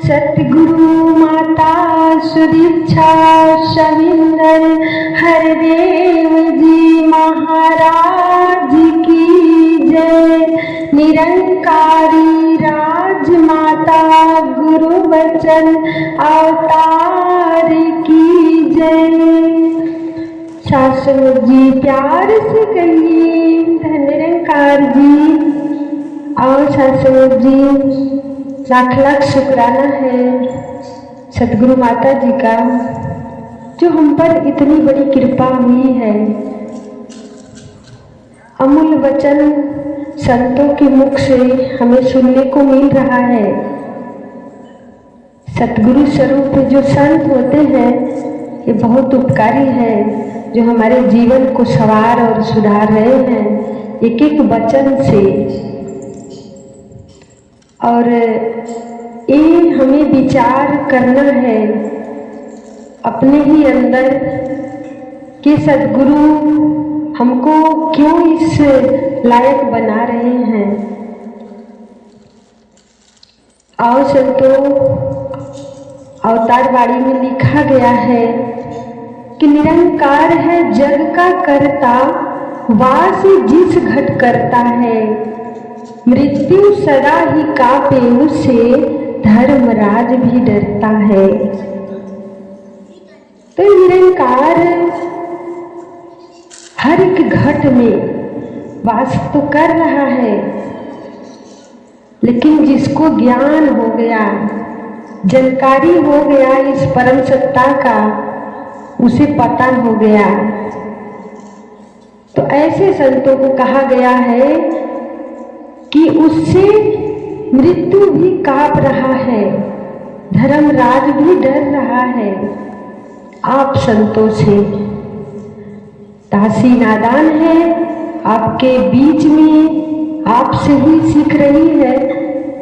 सतगुरु माता सुदीक्षा शविंदर हरदेव जी महाराज की जय। निरंकारी राजमाता गुरु वचन अवतार की जय। शासक जी प्यार से कहिए निरंकार जी। और शासक जी लाख लाख शुक्राना है सतगुरु माता जी का जो हम पर इतनी बड़ी कृपा हुई है। अमूल्य वचन संतों के मुख से हमें सुनने को मिल रहा है। सतगुरु स्वरूप जो संत होते हैं ये बहुत उपकारी है, जो हमारे जीवन को संवार और सुधार रहे हैं एक एक वचन से। और ये हमें विचार करना है अपने ही अंदर कि सद्गुरु हमको क्यों इस लायक बना रहे हैं। आओ संतों, अवतार वाणी में लिखा गया है कि निरंकार है जग का कर्ता, वास जिस घट करता है। मृत्यु सदा ही कांपे उसे, धर्मराज भी डरता है। तो निरंकार हर एक घट में वास तो कर रहा है, लेकिन जिसको ज्ञान हो गया, जानकारी हो गया इस परम सत्ता का, उसे पता हो गया। तो ऐसे संतों को कहा गया है कि उससे मृत्यु भी कांप रहा है, धर्मराज भी डर रहा है। आप संतों से दासी नादान है, आपके बीच में आपसे ही सीख रही है,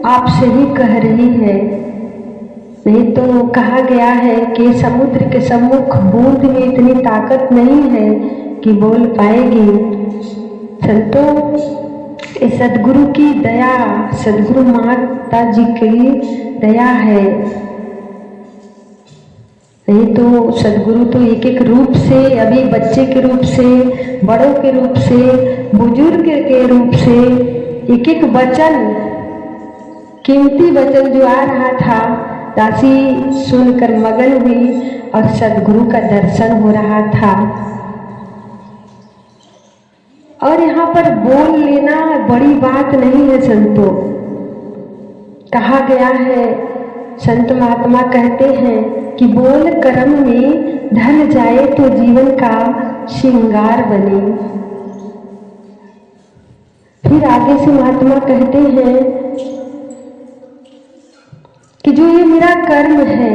आपसे ही कह रही है। नहीं तो कहा गया है कि समुद्र के सम्मुख बूंद में इतनी ताकत नहीं है कि बोल पाएगी। संतों, सदगुरु की दया, सदगुरु माता जी की दया है। नहीं तो सदगुरु तो एक एक रूप से, अभी बच्चे के रूप से, बड़ों के रूप से, बुजुर्ग के रूप से एक एक वचन, कीमती वचन जो आ रहा था, दासी सुनकर मगन हुई और सदगुरु का दर्शन हो रहा था। और यहाँ पर बोल लेना बड़ी बात नहीं है संतों। कहा गया है, संत महात्मा कहते हैं कि बोल कर्म में ढल जाए तो जीवन का श्रृंगार बने। फिर आगे से महात्मा कहते हैं कि जो ये मेरा कर्म है,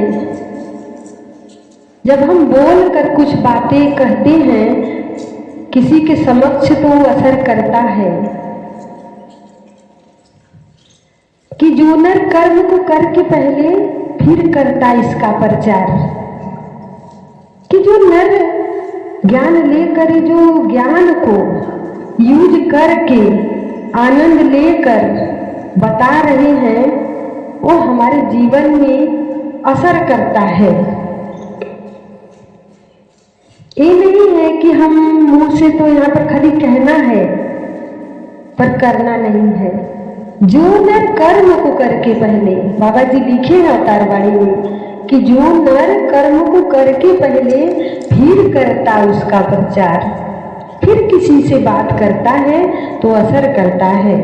जब हम बोल कर कुछ बातें कहते हैं किसी के समक्ष तो असर करता है कि जो नर कर्म को करके पहले फिर करता इसका प्रचार। कि जो नर ज्ञान लेकर, जो ज्ञान को यूज करके आनंद लेकर बता रहे हैं, वो हमारे जीवन में असर करता है। ये नहीं है कि हम मुंह से तो यहाँ पर खाली कहना है पर करना नहीं है। जो नर कर्म को करके पहले, बाबा जी लिखे हैं अवतार वाणी में कि जो नर कर्म को करके पहले फिर करता उसका प्रचार, फिर किसी से बात करता है तो असर करता है।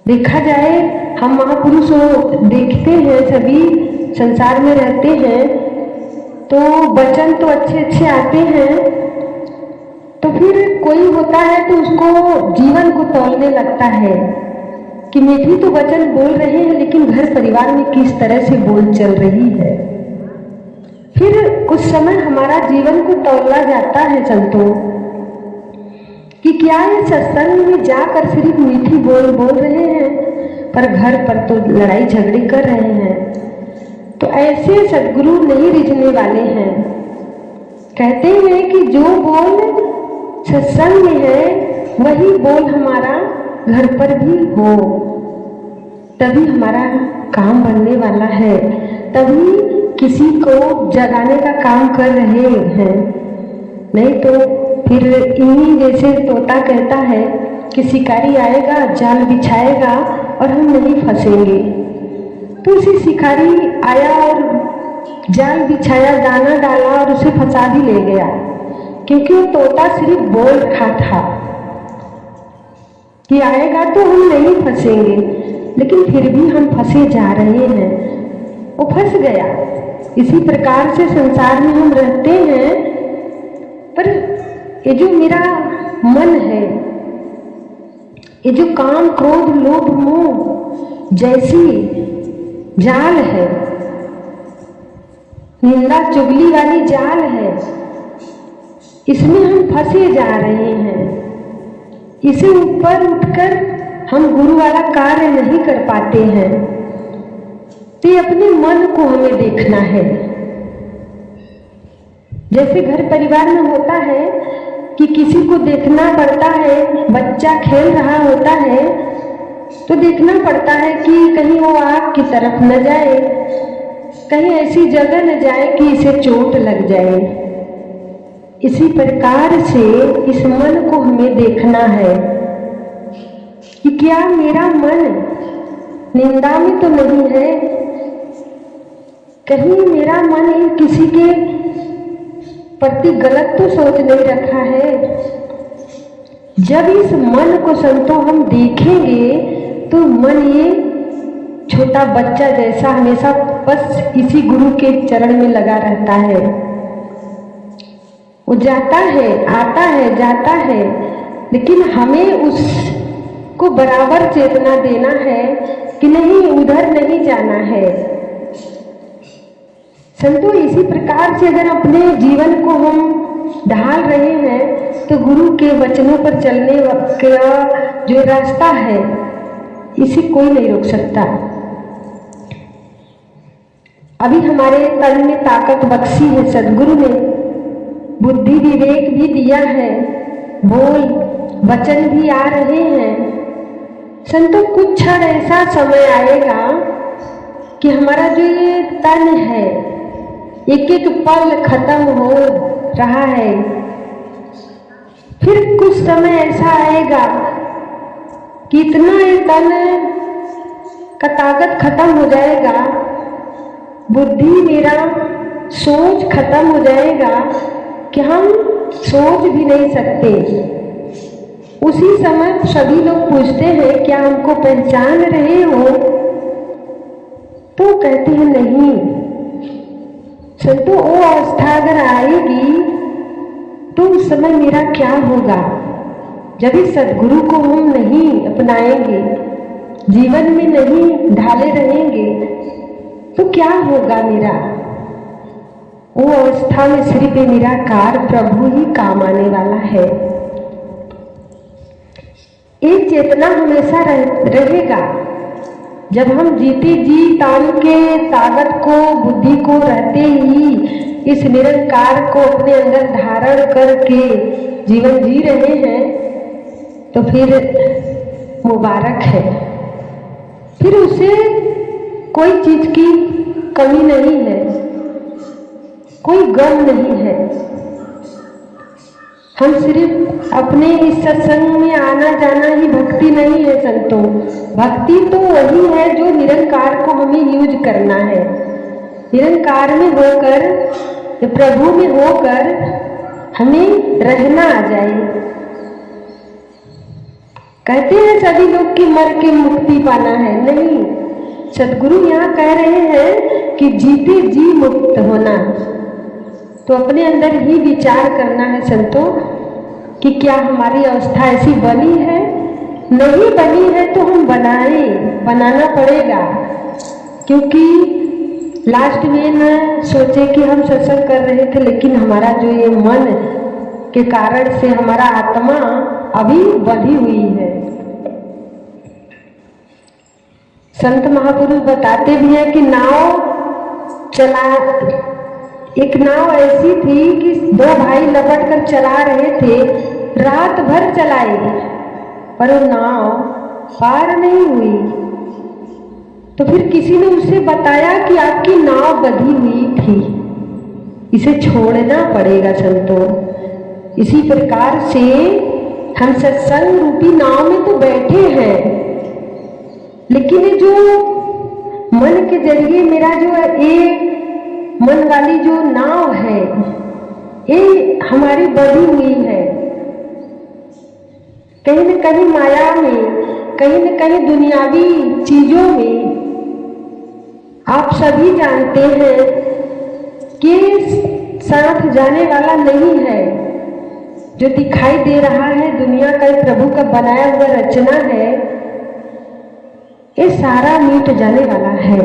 देखा जाए, हम महापुरुषों देखते हैं, सभी संसार में रहते हैं तो वचन तो अच्छे अच्छे आते हैं, तो फिर कोई होता है तो उसको जीवन को तौलने लगता है कि मीठी तो वचन बोल रहे हैं लेकिन घर परिवार में किस तरह से बोल चल रही है। फिर कुछ समय हमारा जीवन को तौला जाता है संतों कि क्या ये सत्संग में जाकर सिर्फ मीठी बोल बोल रहे हैं पर घर पर तो लड़ाई झगड़े कर रहे हैं। तो ऐसे सद्गुरु नहीं रिझने वाले हैं। कहते हैं कि जो बोल सत्संग में है वही बोल हमारा घर पर भी हो, तभी हमारा काम बनने वाला है, तभी किसी को जगाने का काम कर रहे हैं। नहीं तो फिर इन्हीं जैसे तोता कहता है कि शिकारी आएगा, जाल बिछाएगा और हम नहीं फंसेंगे। तो उसी शिकारी आया और जाल बिछाया, दाना डाला और उसे फंसा भी ले गया, क्योंकि वो तोता सिर्फ बोल रहा था कि आएगा तो हम नहीं फंसेंगे, लेकिन फिर भी हम फंसे जा रहे हैं। वो फंस गया। इसी प्रकार से संसार में हम रहते हैं, पर ये जो मेरा मन है, ये जो काम क्रोध लोभ मोह जैसी जाल है, निंदा चुगली वाली जाल है, इसमें हम फंसे जा रहे हैं। इसे ऊपर उठकर हम गुरु वाला कार्य नहीं कर पाते हैं। तो ये अपने मन को हमें देखना है। जैसे घर परिवार में होता है कि किसी को देखना पड़ता है, बच्चा खेल रहा होता है तो देखना पड़ता है कि कहीं वो आग की तरफ न जाए, कहीं ऐसी जगह न जाए कि इसे चोट लग जाए। इसी प्रकार से इस मन को हमें देखना है कि क्या मेरा मन निंदा में तो नहीं है, कहीं मेरा मन किसी के प्रति गलत तो सोच नहीं रखा है। जब इस मन को संतो हम देखेंगे तो मन ये छोटा बच्चा जैसा हमेशा बस इसी गुरु के चरण में लगा रहता है। वो जाता है, आता है, जाता है, लेकिन हमें उसको बराबर चेतना देना है कि नहीं, उधर नहीं जाना है। संतो इसी प्रकार से अगर अपने जीवन को हम ढाल रहे हैं तो गुरु के वचनों पर चलने का जो रास्ता है, इसे कोई नहीं रोक सकता। अभी हमारे तन में ताकत बख्शी है सदगुरु ने, बुद्धि विवेक भी दिया है, बोल वचन भी आ रहे हैं। संतो कुछ क्षण ऐसा समय आएगा कि हमारा जो ये तन है एक एक पल खत्म हो रहा है। फिर कुछ समय ऐसा आएगा कि इतना ये तन का ताकत खत्म हो जाएगा, बुद्धि मेरा सोच खत्म हो जाएगा कि हम सोच भी नहीं सकते। उसी समय सभी लोग पूछते हैं क्या हमको पहचान रहे हो, तो कहते हैं नहीं। संतो वो अवस्था अगर आएगी तो उस समय मेरा क्या होगा? जब इस सदगुरु को हम नहीं अपनाएंगे, जीवन में नहीं ढाले रहेंगे, तो क्या होगा मेरा? वो अवस्था में सिर्फ निराकार प्रभु ही काम आने वाला है। ये चेतना हमेशा रहेगा। जब हम जीते जी तान के ताकत को, बुद्धि को रहते ही इस निरंकार को अपने अंदर धारण करके जीवन जी रहे हैं, तो फिर मुबारक है। फिर उसे कोई चीज की कमी नहीं है, कोई गम नहीं है। हम सिर्फ अपने इस सत्संग में आना जाना ही भक्ति नहीं है संतों। भक्ति तो वही है जो निरंकार को हमें यूज करना है। निरंकार में होकर, प्रभु में होकर हमें रहना आ जाए। कहते हैं सभी लोग कि मर के मुक्ति पाना है, नहीं। सदगुरु यहाँ कह रहे हैं कि जीते जी मुक्त होना। तो अपने अंदर ही विचार करना है संतों कि क्या हमारी अवस्था ऐसी बनी है? नहीं बनी है तो हम बनाना पड़ेगा। क्योंकि लास्ट में न सोचे कि हम सत्संग कर रहे थे, लेकिन हमारा जो ये मन के कारण से हमारा आत्मा अभी बंधी हुई है। संत महापुरुष बताते भी हैं कि एक नाव ऐसी थी कि दो भाई लपट कर चला रहे थे, रात भर चलाए, पर वो नाव पार नहीं हुई। तो फिर किसी ने उसे बताया कि आपकी नाव बंधी हुई थी, इसे छोड़ना पड़ेगा संतों। इसी प्रकार से हम सत्संग रूपी नाव में तो बैठे हैं, लेकिन जो मन के जरिए मेरा जो ये मन वाली जो नाव है ये हमारी बंधी हुई है, कहीं न कहीं माया में, कहीं न कहीं दुनियावी चीजों में। आप सभी जानते हैं कि साथ जाने वाला नहीं है। जो दिखाई दे रहा है दुनिया का प्रभु का बनाया हुआ रचना है, ये सारा मिट जाने वाला है।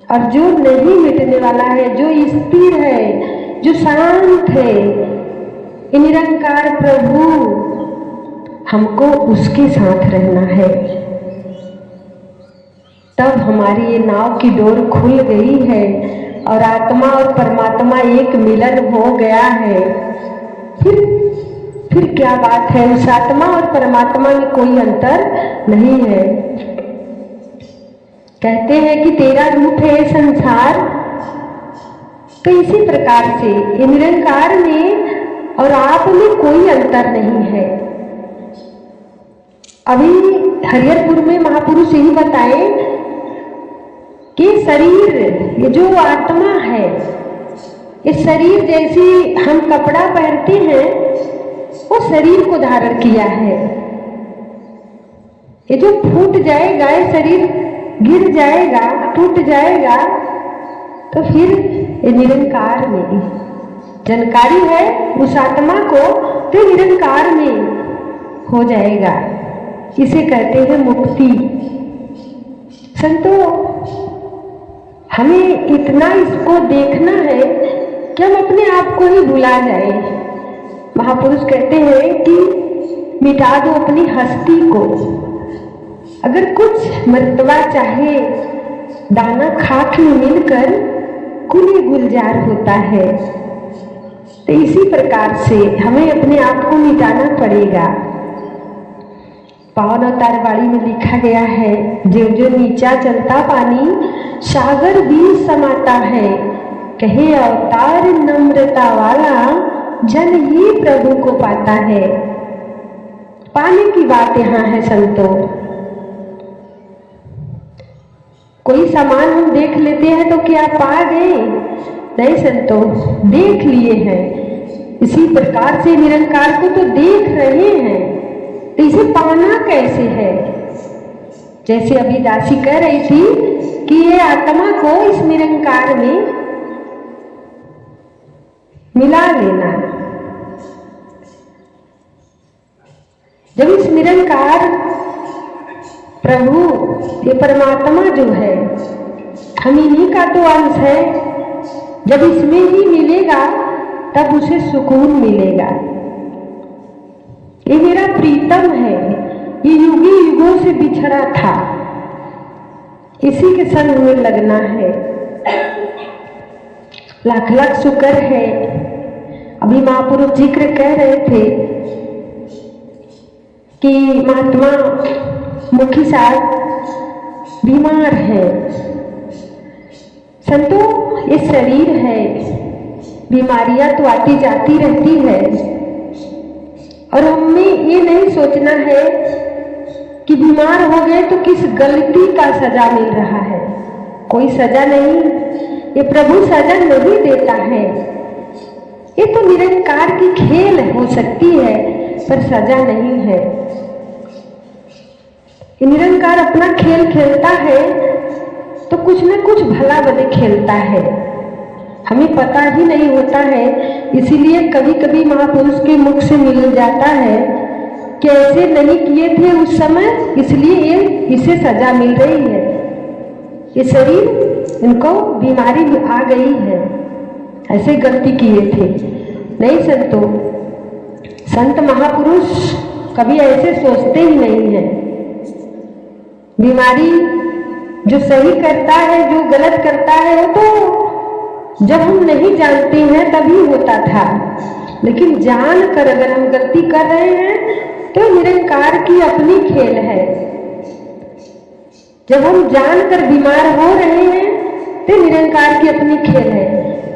और जो नहीं मिटने वाला है, जो स्थिर है, जो शांत है, निरंकार प्रभु, हमको उसके साथ रहना है। तब हमारी ये नाव की डोर खुल गई है और आत्मा और परमात्मा एक मिलन हो गया है। फिर क्या बात है, उस आत्मा और परमात्मा में कोई अंतर नहीं है। कहते हैं कि तेरा रूप है संसार, तो इसी प्रकार से निरंकार में और आप में कोई अंतर नहीं है। अभी हरिहरपुर में महापुरुष यही बताए कि शरीर, ये जो आत्मा है, इस शरीर जैसी हम कपड़ा पहनते हैं वो शरीर को धारण किया है। ये जो फूट जाएगा, ये शरीर गिर जाएगा, टूट जाएगा, तो फिर ये निरंकार में जानकारी है उस आत्मा को, तो निरंकार में हो जाएगा। इसे कहते हैं मुक्ति। संतों, हमें इतना इसको देखना है कि हम अपने आप को ही भुला जाए। महापुरुष कहते हैं कि मिटा दो अपनी हस्ती को। अगर कुछ मर्तबा चाहे दाना खाक में मिलकर कुल गुलजार होता है, तो इसी प्रकार से हमें अपने आप को मिटाना पड़ेगा। पावन अवतार वाणी में लिखा गया है, जो जो नीचा चलता पानी सागर भी समाता है, कहे अवतार नम्रता वाला जन ही प्रभु को पाता है। पाने की बात यहाँ है संतों। कोई सामान हम देख लेते हैं तो क्या पा गए? नहीं संतों, देख लिए हैं। इसी प्रकार से निरंकार को तो देख रहे हैं, तो इसे पाना कैसे है? जैसे अभी दासी कह रही थी कि ये आत्मा को इस निरंकार में मिला लेना। जब इस निरंकार प्रभु, ये परमात्मा जो है, हम इन्हीं का तो अंश है, जब इसमें ही मिलेगा तब उसे सुकून मिलेगा। ये मेरा प्रीतम है, ये युगी युगों से बिछड़ा था, इसी के संग में लगना है। लाख लाख शुक्र है। अभी महापुरुष जिक्र कह रहे थे कि महात्मा मुखी साहब बीमार है। संतों, ये शरीर है, बीमारियां तो आती जाती रहती है, और हमें ये नहीं सोचना है कि बीमार हो गए तो किस गलती का सजा मिल रहा है। कोई सजा नहीं, ये प्रभु सजा नहीं देता है। ये तो निरंकार की खेल हो सकती है, पर सजा नहीं है। ये निरंकार अपना खेल खेलता है तो कुछ न कुछ भला बने खेलता है, हमें पता ही नहीं होता है। इसीलिए कभी कभी महापुरुष के मुख से मिल जाता है कि ऐसे नहीं किए थे उस समय, इसलिए इसे सजा मिल रही है। ये शरीर इनको बीमारी आ गई है, ऐसे गलती किए थे। नहीं संतों, संत महापुरुष कभी ऐसे सोचते ही नहीं है। बीमारी जो सही करता है, जो गलत करता है, वो तो जब हम नहीं जानते हैं तभी होता था, लेकिन जान कर अगर हम गलती कर रहे हैं तो निरंकार की अपनी खेल है। जब हम जानकर बीमार हो रहे हैं तो निरंकार की अपनी खेल है।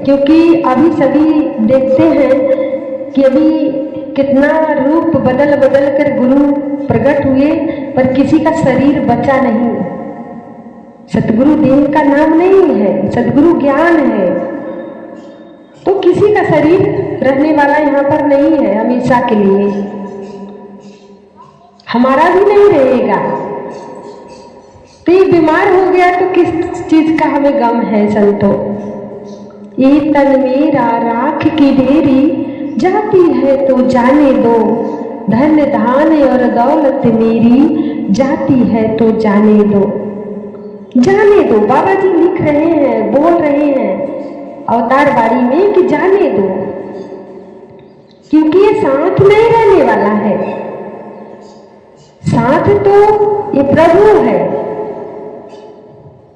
क्योंकि अभी सभी देखते हैं कि अभी कितना रूप बदल बदल कर गुरु प्रकट हुए, पर किसी का शरीर बचा नहीं। सतगुरु देह का नाम नहीं है, सतगुरु ज्ञान है। तो किसी का शरीर रहने वाला यहाँ पर नहीं है हमेशा के लिए, हमारा भी नहीं रहेगा। तो ये बीमार हो गया तो किस चीज का हमें गम है संतो। ये तन मेरा राख की ढेरी, जाती है तो जाने दो। धन धान और दौलत मेरी, जाती है तो जाने दो। जाने दो, बाबा जी लिख रहे हैं, बोल रहे हैं अवतार बाड़ी में कि जाने दो, क्योंकि ये साथ नहीं रहने वाला है। साथ तो ये प्रभु है।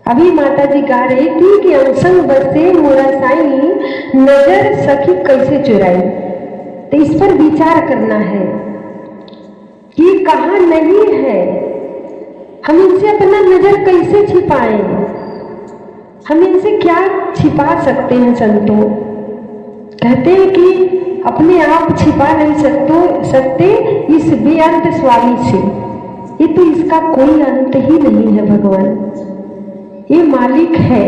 अभी माता जी गा रही थी कि अंसंग बरसे मोरा साईं, नजर सखी कैसे चुराई। तो इस पर विचार करना है कि कहाँ नहीं है, हम इनसे अपना नजर कैसे छिपाएं, हम इनसे क्या छिपा सकते हैं संतों। कहते हैं कि अपने आप छिपा नहीं सकते इस बेअंत स्वामी से। ये तो इसका कोई अंत ही नहीं है भगवान। ये मालिक है,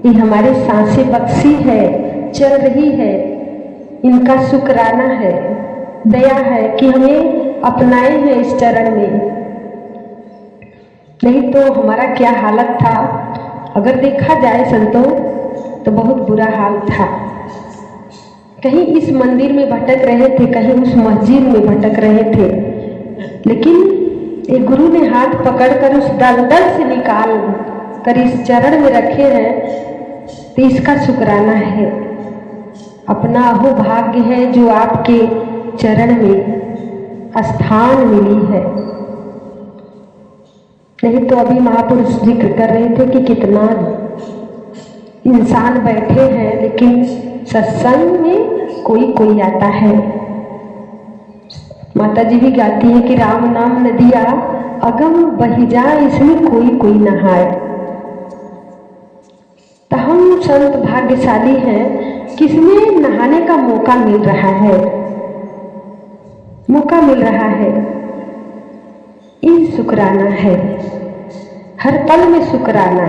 ये हमारे सांसें बख्शी है, चल रही है, इनका शुक्राना है, दया है कि हमें अपनाए हैं इस चरण में। नहीं तो हमारा क्या हालत था, अगर देखा जाए संतों तो बहुत बुरा हाल था। कहीं इस मंदिर में भटक रहे थे, कहीं उस मस्जिद में भटक रहे थे, लेकिन एक गुरु ने हाथ पकड़कर उस दलदल से निकाल कर इस चरण में रखे हैं, तो इसका शुक्राना है। अपना अहो भाग्य है जो आपके चरण में स्थान मिली है। नहीं तो अभी महापुरुष जिक्र कर रहे थे कि कितना इंसान बैठे हैं, लेकिन सत्संग में कोई कोई आता है। माता जी भी गाती है कि राम नाम नदिया अगम बही जाए, इसमें कोई कोई नहाए। तो हम संत भाग्यशाली हैं, किसमें नहाने का मौका मिल रहा है, मौका मिल रहा है। ये शुक्राना है, हर पल में शुक्राना।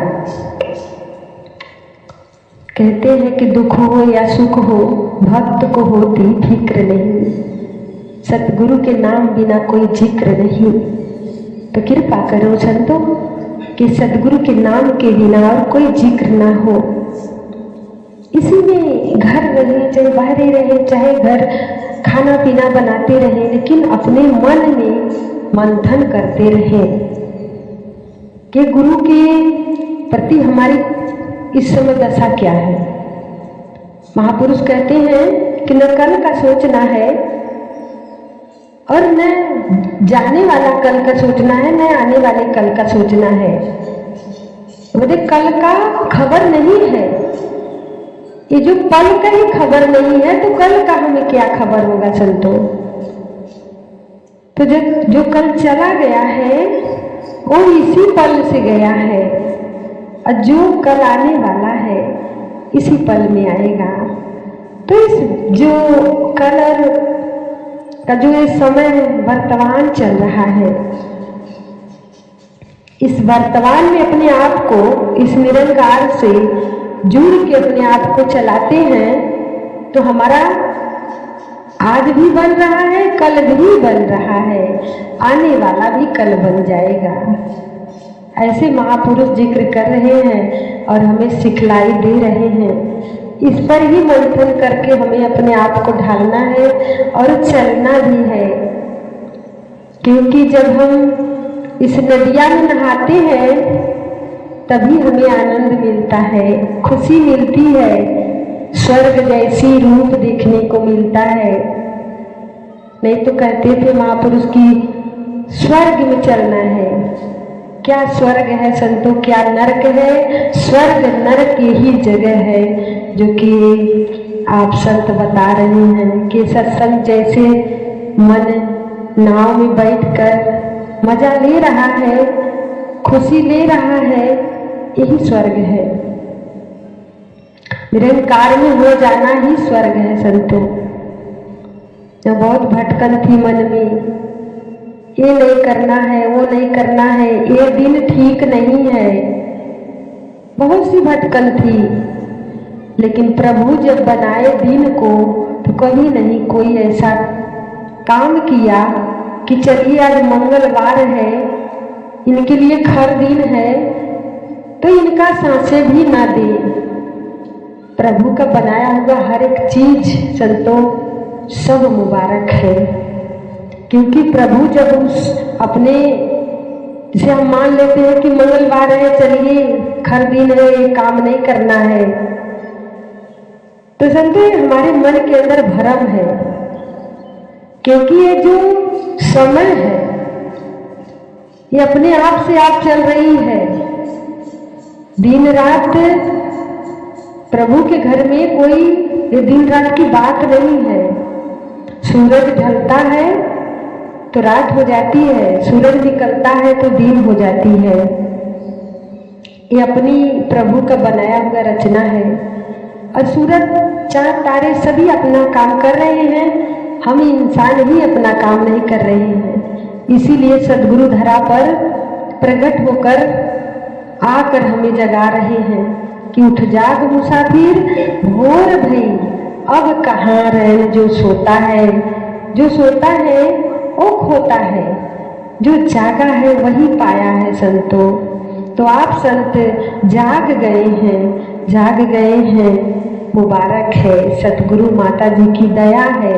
कहते हैं कि दुख हो या सुख हो, भक्त को होती फिक्र नहीं। सतगुरु के नाम बिना कोई जिक्र नहीं। तो कृपा करो संतों कि सतगुरु के नाम के बिना और कोई जिक्र ना हो। इसी में घर रहे, चाहे बाहर रहे, चाहे घर खाना पीना बनाते रहे, लेकिन अपने मन में मंथन करते रहे कि गुरु के प्रति हमारी इस समय दशा क्या है। महापुरुष कहते हैं कि न कल का सोचना है और न जाने वाला कल का सोचना है, न आने वाले कल का सोचना है। मुझे कल का खबर नहीं है, ये जो पल का ही खबर नहीं है तो कल का हमें क्या खबर होगा संतों। तो जो कल चला गया है वो इसी पल से गया है, और जो कल आने वाला है इसी पल में आएगा। तो इस जो कल का जो ये समय वर्तमान चल रहा है, इस वर्तमान में अपने आप को इस निरंकार से जुड़ के अपने आप को चलाते हैं तो हमारा आज भी बन रहा है, कल भी बन रहा है, आने वाला भी कल बन जाएगा। ऐसे महापुरुष जिक्र कर रहे हैं और हमें सिखलाई दे रहे हैं। इस पर ही मंथन करके हमें अपने आप को ढालना है और चलना भी है। क्योंकि जब हम इस नदिया में नहाते हैं तभी हमें आनंद मिलता है, खुशी मिलती है, स्वर्ग जैसी रूप देखने को मिलता है। नहीं तो कहते थे महापुरुष की स्वर्ग में चलना है। क्या स्वर्ग है संतों, क्या नरक है? स्वर्ग नरक यही जगह है जो कि आप संत बता रहे हैं कि सत्संग जैसे मन नाव में बैठकर मजा ले रहा है, खुशी ले रहा है, यही स्वर्ग है। निरंकार में हो जाना ही स्वर्ग है संतों। मैं बहुत भटकन थी मन में, ये नहीं करना है, वो नहीं करना है, ये दिन ठीक नहीं है, बहुत सी भटकन थी। लेकिन प्रभु जब बनाए दिन को तो कभी नहीं कोई ऐसा काम किया कि चलिए आज मंगलवार है, इनके लिए खर दिन है तो इनका सांसें भी ना दे। प्रभु का बनाया हुआ हर एक चीज संतों सब मुबारक है, क्योंकि प्रभु जब उस अपने, जिसे हम मान लेते हैं कि मंगलवार है, चलिए खर दिन है, ये काम नहीं करना है, तो संतों हमारे मन के अंदर भ्रम है। क्योंकि ये जो समय है ये अपने आप से आप चल रही है। दिन रात प्रभु के घर में कोई ये दिन रात की बात नहीं है। सूरज ढलता है तो रात हो जाती है, सूरज निकलता है तो दिन हो जाती है। ये अपनी प्रभु का बनाया हुआ रचना है। और सूरज, चांद, तारे सभी अपना काम कर रहे हैं, हम इंसान ही अपना काम नहीं कर रहे हैं। इसीलिए सद्गुरु धरा पर प्रकट होकर आकर हमें जगा रहे हैं कि उठ जाग मुसाफिर भोर भई, अब कहाँ रहे जो सोता है। जो सोता है वो खोता है, जो जागा है वही पाया है संतों। तो आप संत जाग गए हैं, जाग गए हैं, मुबारक है। सतगुरु माता जी की दया है,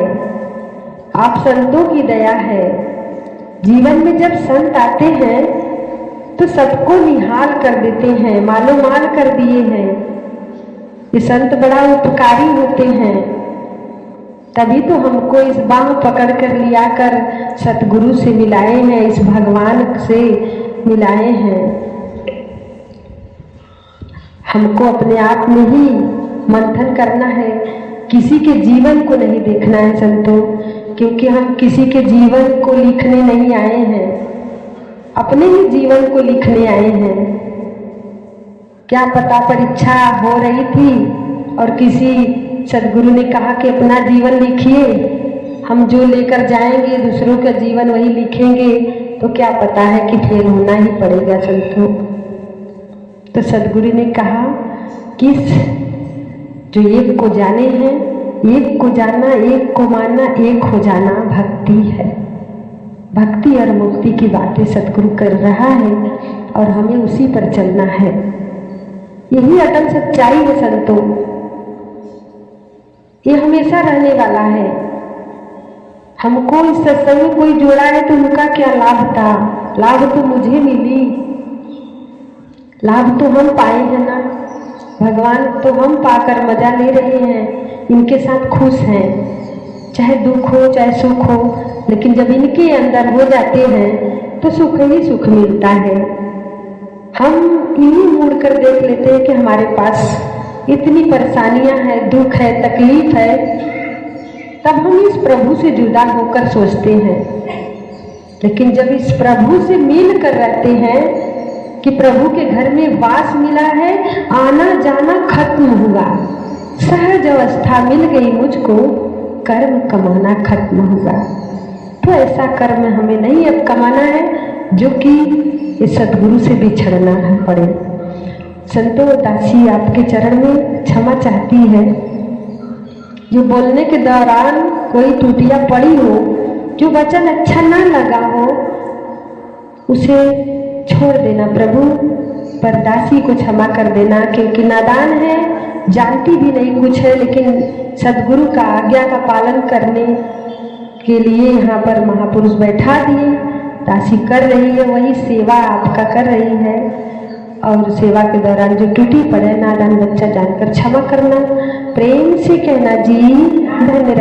आप संतों की दया है। जीवन में जब संत आते हैं तो सबको निहाल कर देते हैं, मालो माल कर दिए हैं। ये संत बड़ा उपकारी होते हैं, तभी तो हमको इस बाह पकड़ कर लिया कर सतगुरु से मिलाए हैं, इस भगवान से मिलाए हैं। हमको अपने आप में ही मंथन करना है, किसी के जीवन को नहीं देखना है संतों, क्योंकि हम किसी के जीवन को लिखने नहीं आए हैं, अपने ही जीवन को लिखने आए हैं। क्या पता परीक्षा हो रही थी और किसी सदगुरु ने कहा कि अपना जीवन लिखिए, हम जो लेकर जाएंगे दूसरों का जीवन वही लिखेंगे, तो क्या पता है कि फेल होना ही पड़ेगा संतों। तो सदगुरु ने कहा किस जो एक को जाने हैं, एक को जानना, एक को मानना, एक हो जाना भक्ति है। भक्ति और मुक्ति की बातें सतगुरु कर रहा है और हमें उसी पर चलना है। यही अटल सच्चाई है संतों, ये हमेशा रहने वाला है। हमको इस सत्संग में कोई जोड़ा है तो उनका क्या लाभ था? लाभ तो मुझे मिली, लाभ तो हम पाए हैं ना। भगवान तो हम पाकर मजा ले रहे हैं, इनके साथ खुश हैं, चाहे दुख हो चाहे सुख हो, लेकिन जब इनके अंदर हो जाते हैं तो सुख ही सुख मिलता है। हम इन्हीं मुड़ कर देख लेते हैं कि हमारे पास इतनी परेशानियां हैं, दुख है, तकलीफ है, तब हम इस प्रभु से जुदा होकर सोचते हैं। लेकिन जब इस प्रभु से मिल कर रहते हैं कि प्रभु के घर में वास मिला है, आना जाना खत्म हुआ, सहज अवस्था मिल गई मुझको, कर्म कमाना खत्म हुआ। तो ऐसा कर्म हमें नहीं अब कमाना है जो कि इस सतगुरु से बिछड़ना है पड़े। संतो दासी आपके चरण में क्षमा चाहती है, जो बोलने के दौरान कोई टूटियां पड़ी हो, जो वचन अच्छा ना लगा हो, उसे छोड़ देना प्रभु, पर दासी को क्षमा कर देना, क्योंकि नादान है, जानती भी नहीं कुछ है, लेकिन सदगुरु का आज्ञा का पालन करने के लिए यहाँ पर महापुरुष बैठा दिए। दासी कर रही है वही सेवा आपका कर रही है, और सेवा के दौरान जो टूटी पड़े नादान बच्चा जानकर क्षमा करना, प्रेम से कहना जी धन्यवाद।